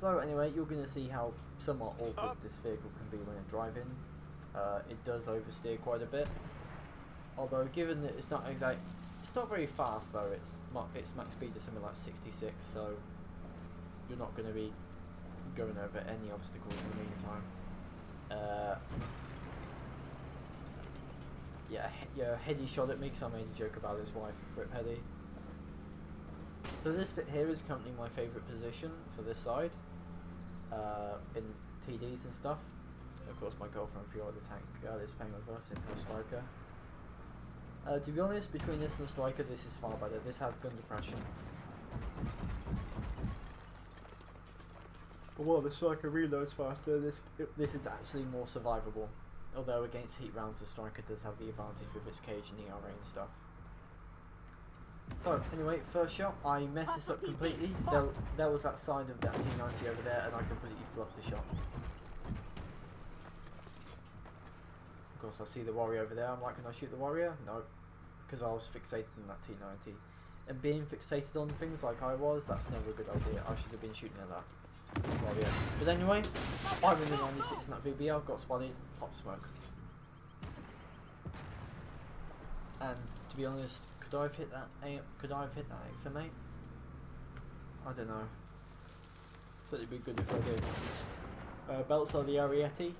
So anyway, you're going to see how somewhat awkward this vehicle can be when you're driving. It does oversteer quite a bit. Although given that it's not very fast though. Its max speed is something like 66, so you're not going to be going over any obstacles in the meantime. Yeah, Heady shot at me because I made a joke about his wife, Rip Heady. So this bit here is currently my favourite position for this side, in TDs and stuff. Of course my girlfriend Fiora the tank is playing with us in her Striker. To be honest, between this and Striker, this is far better. This has gun depression. Well, the Striker reloads faster. This is actually more survivable. Although against heat rounds, the Striker does have the advantage with its cage and ERA and stuff. So anyway, first shot, I messed this up completely. There was that side of that T90 over there, and I completely fluffed the shot. Of course, I see the warrior over there. I'm like, can I shoot the warrior? No, because I was fixated on that T90. And being fixated on things like I was, that's never a good idea. I should have been shooting at that warrior. But anyway, 596 in that VBL, got spotted, hot smoke. And to be honest, could I have hit that XM8? I don't know. Certainly be good if I did. Belts on the Arietti.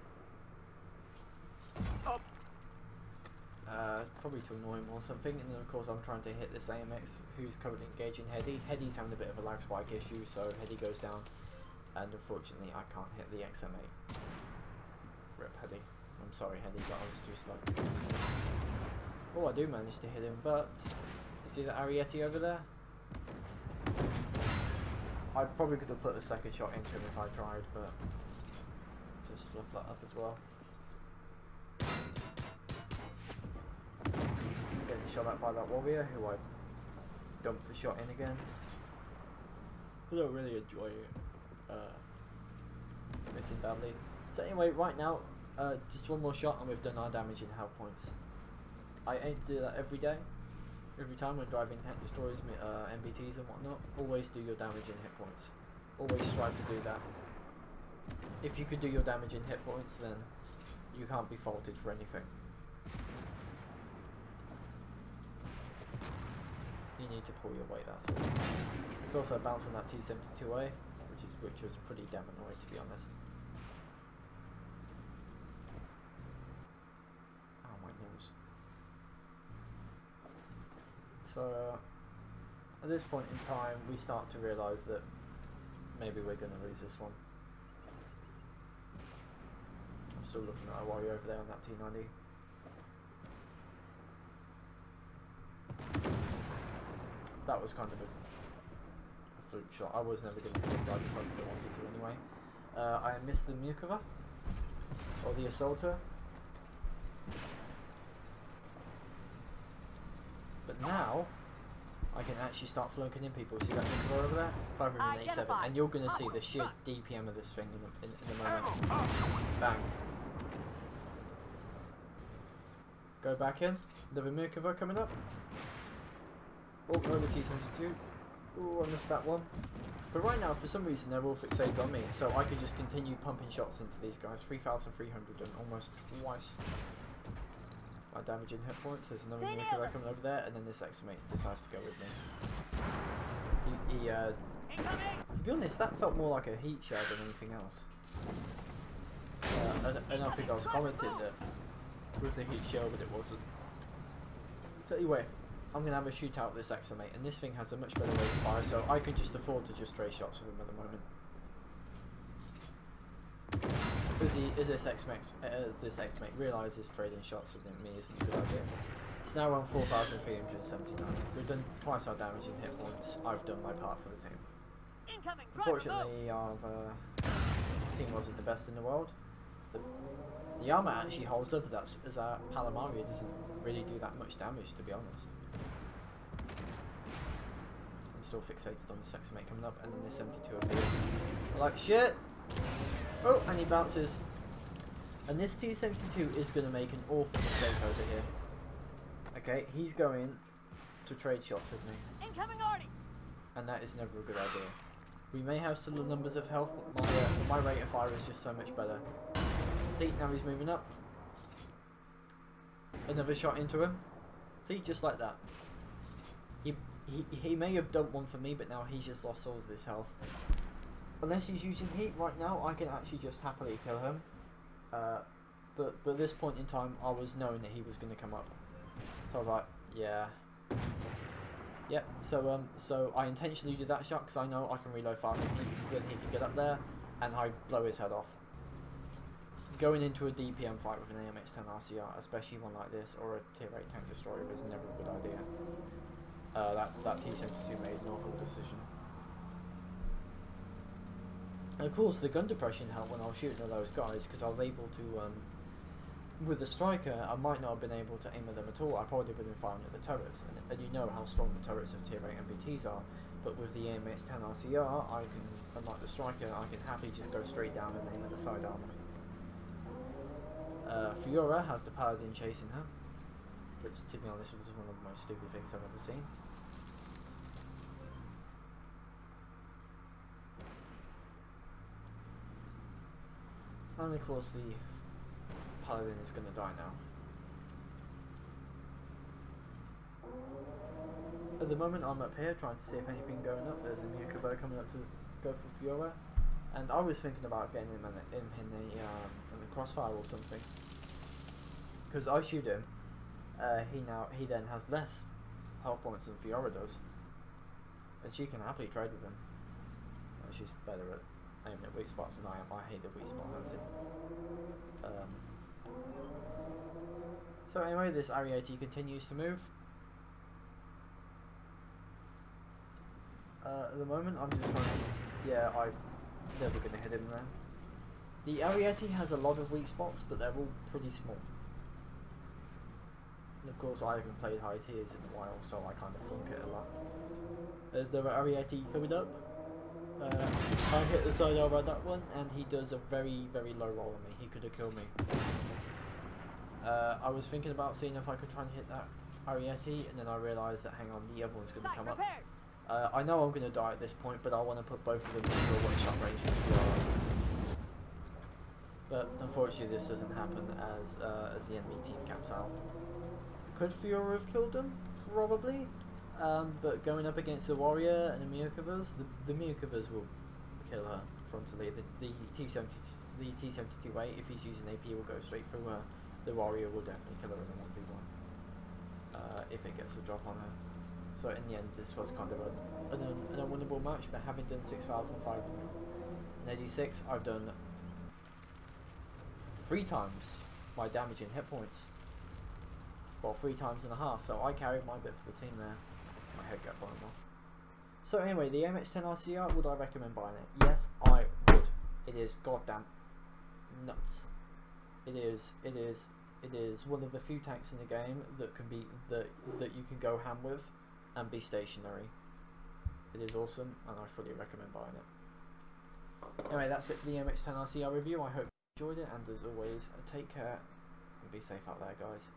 Probably to annoy him or something, and then of course I'm trying to hit this AMX who's currently engaging Heady. Heady's having a bit of a lag spike issue, so Heady goes down, and unfortunately I can't hit the XM8. Rip Heady. I'm sorry Heady, but I was too slow. Oh, I do manage to hit him, but you see that Arietti over there? I probably could have put a second shot into him if I tried, but just fluff that up as well. Getting shot at by that warrior, who I dumped the shot in again. I don't really enjoy it. Missing badly. So anyway, right now, just one more shot and we've done our damage in health points. I aim to do that every day. Every time when driving tank destroyers, MBTs and whatnot, always do your damage in hit points. Always strive to do that. If you could do your damage in hit points, then you can't be faulted for anything. You need to pull your weight, that's all. Of course I bounced on that T72A, which was pretty damn annoying to be honest. Oh my nose. So at this point in time we start to realise that maybe we're going to lose this one. I'm still looking at a warrior over there on that T90. That was kind of a fluke shot. I was never going to hit it, but I decided I wanted to anyway. I missed the Mukova, or the Assaulter. But now, I can actually start flunking in people. See that Mukova over there? 587. And you're going to see the sheer DPM of this thing in a moment. Bang. Go back in. Another Mukova coming up. Oh, no, the T72. Oh, I missed that one. But right now, for some reason, they're all fixated on me, so I could just continue pumping shots into these guys. 3,300 and almost twice my damage in hit points. There's another nuclear coming over there, and then this XM8 decides to go with me. To be honest, that felt more like a heat shell than anything else. And I think I was commenting that it was a heat shell, but it wasn't. So anyway, I'm going to have a shootout with this XM8, and this thing has a much better rate of fire, so I can just afford to just trade shots with him at the moment. As this XM8 realises trading shots with me isn't a good idea. It's now around 4,379. We've done twice our damage in hit points. I've done my part for the team. Unfortunately, our team wasn't the best in the world. The armour actually holds up, as our Palamaria doesn't really do that much damage, to be honest. I'm still fixated on the XM8 coming up, and then the 72 appears. I'm like, shit! Oh, and he bounces. And this T72 is going to make an awful mistake over here. Okay, he's going to trade shots with me. Incoming Arnie. And that is never a good idea. We may have similar numbers of health, but my rate of fire is just so much better. See, now he's moving up. Another shot into him. See, just like that. He may have done one for me, but now he's just lost all of this health. Unless he's using heat right now, I can actually just happily kill him. But at this point in time, I was knowing that he was going to come up. So I was like, yeah. Yep, so I intentionally did that shot because I know I can reload faster than he can get up there, and I blow his head off. Going into a DPM fight with an Amx10RCR, especially one like this, or a tier 8 tank destroyer, is never a good idea. That T-72 made an awful decision. And of course, the gun depression helped when I was shooting at those guys, because I was able to, with the striker, I might not have been able to aim at them at all. I probably would have been firing at the turrets, and you know how strong the turrets of tier 8 MBTs are. But with the Amx10RCR, unlike the striker, I can happily just go straight down and aim at the side armor. Fiora has the paladin chasing her, which, to be honest, was one of the most stupid things I've ever seen. And of course, the paladin is going to die now. At the moment, I'm up here trying to see if anything going up. There's a Miyuko coming up to go for Fiora, and I was thinking about getting him in a crossfire or something. Because I shoot him, he then has less health points than Fiora does, and she can happily trade with him. She's better at aiming at weak spots than I am. I hate the weak spot hunting. So anyway, this Ariete continues to move. At the moment, I'm just trying to... Yeah, I'm never going to hit him there. The Ariete has a lot of weak spots, but they're all pretty small. And of course, I haven't played high tiers in a while, so I kind of flunk it a lot. There's the Ariete coming up. I hit the side armor on that one, and he does a very, very low roll on me. He could have killed me. I was thinking about seeing if I could try and hit that Ariete, and then I realised that, hang on, the other one's going to come up. I know I'm going to die at this point, but I want to put both of them into a one-shot range for Fiora. But unfortunately, this doesn't happen as the enemy team camps out. Could Fiora have killed them? Probably. But going up against the warrior and the Miyukovas, the Miyukovas will kill her frontally. The T-72A, if he's using AP, will go straight through her. The warrior will definitely kill her in a 1v1 if it gets a drop on her. So in the end, this was kind of an unwinnable match. But having done 6,586, I've done 3 times my damage in hit points. Well, 3 times and a half. So I carried my bit for the team there. My head got blown off. So anyway, the Amx10RCR, would I recommend buying it? Yes, I would. It is goddamn nuts. It is one of the few tanks in the game that can be that you can go ham with and be stationary. It is awesome, and I fully recommend buying it. Anyway, that's it for the Amx10RCR review. I hope you enjoyed it, and as always, take care and be safe out there, guys.